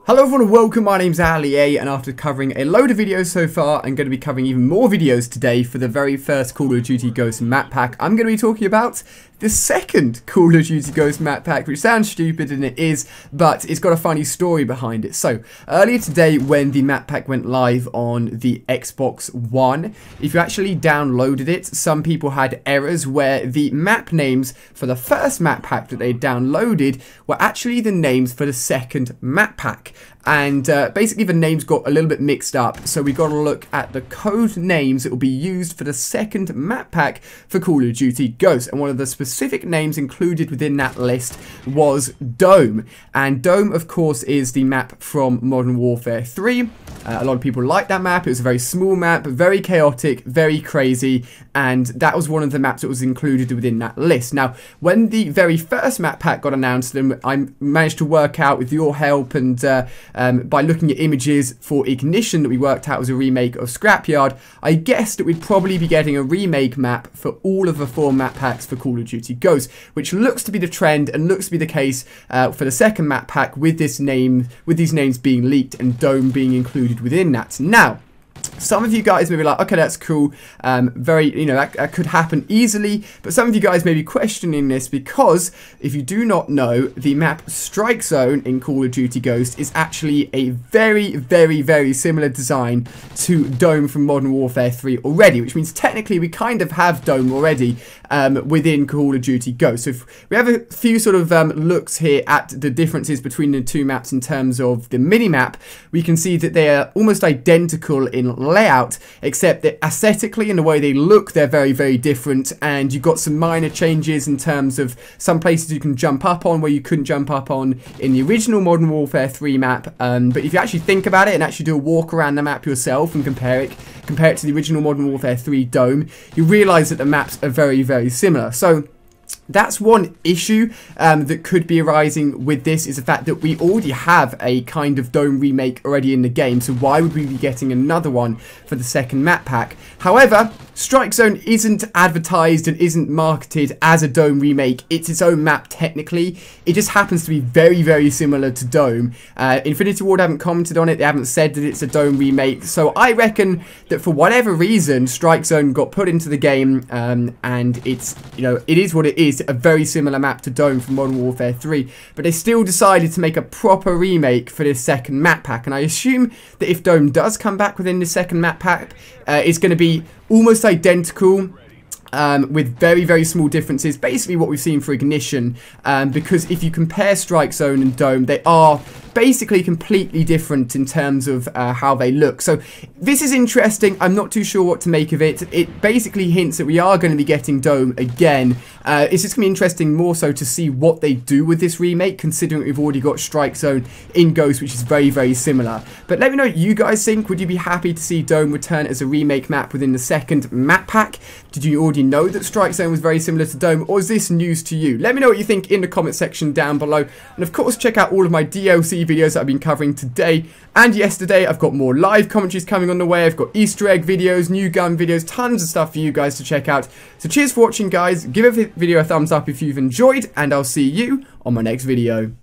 Hello everyone and welcome, my name's Ali, and after covering a load of videos so far, I'm going to be covering even more videos today for the very first Call of Duty Ghosts map pack. I'm going to be talking about the second Call of Duty Ghosts map pack, which sounds stupid, and it is, but it's got a funny story behind it. So, earlier today when the map pack went live on the Xbox One, if you actually downloaded it, some people had errors where the map names for the first map pack that they downloaded were actually the names for the second map pack. And basically the names got a little bit mixed up, so we got to look at the code names that will be used for the second map pack for Call of Duty Ghosts. And one of the specific names included within that list was Dome. And Dome, of course, is the map from Modern Warfare 3. A lot of people like that map. It was a very small map, very chaotic, very crazy, and that was one of the maps that was included within that list. Now, when the very first map pack got announced, and I managed to work out with your help and by looking at images for Ignition that we worked out was a remake of Scrapyard, I guessed that we'd probably be getting a remake map for all of the 4 map packs for Call of Duty Ghosts, which looks to be the trend and looks to be the case for the second map pack with these names being leaked and Dome being included within that. Now, some of you guys may be like, okay, that's cool, that could happen easily, but some of you guys may be questioning this because, if you do not know, the map Strike Zone in Call of Duty Ghosts is actually a very, very, very similar design to Dome from Modern Warfare 3 already, which means technically we kind of have Dome already within Call of Duty Ghosts. So if we have a few sort of looks here at the differences between the two maps in terms of the mini-map, we can see that they are almost identical in layout, except that aesthetically and the way they look, they're very, very different, and you've got some minor changes in terms of some places you can jump up on where you couldn't jump up on in the original Modern Warfare 3 map, but if you actually think about it and actually do a walk around the map yourself and compare it to the original Modern Warfare 3 Dome, you realise that the maps are very, very similar. So that's one issue that could be arising with this, is the fact that we already have a kind of Dome remake already in the game, so why would we be getting another one for the second map pack? However, Strike Zone isn't advertised and isn't marketed as a Dome remake. It's its own map technically. It just happens to be very, very similar to Dome. Infinity Ward haven't commented on it. They haven't said that it's a Dome remake. So I reckon that for whatever reason, Strike Zone got put into the game, and it's, it is what it is. A very similar map to Dome from Modern Warfare 3. But they still decided to make a proper remake for this second map pack. And I assume that if Dome does come back within the second map pack, it's going to be almost identical, with very, very small differences, basically what we've seen for Ignition, because if you compare Strike Zone and Dome, they are basically completely different in terms of how they look. So this is interesting. I'm not too sure what to make of it. It basically hints that we are going to be getting Dome again. It's just going to be interesting more so to see what they do with this remake, considering we've already got Strike Zone in Ghost, which is very, very similar. But let me know what you guys think. Would you be happy to see Dome return as a remake map within the second map pack? Did you already know that Strike Zone was very similar to Dome, or is this news to you? Let me know what you think in the comment section down below, and of course check out all of my DLC videos that I've been covering today and yesterday. I've got more live commentaries coming on the way. I've got Easter egg videos, new gun videos, tons of stuff for you guys to check out. So cheers for watching, guys. Give a video a thumbs up if you've enjoyed, and I'll see you on my next video.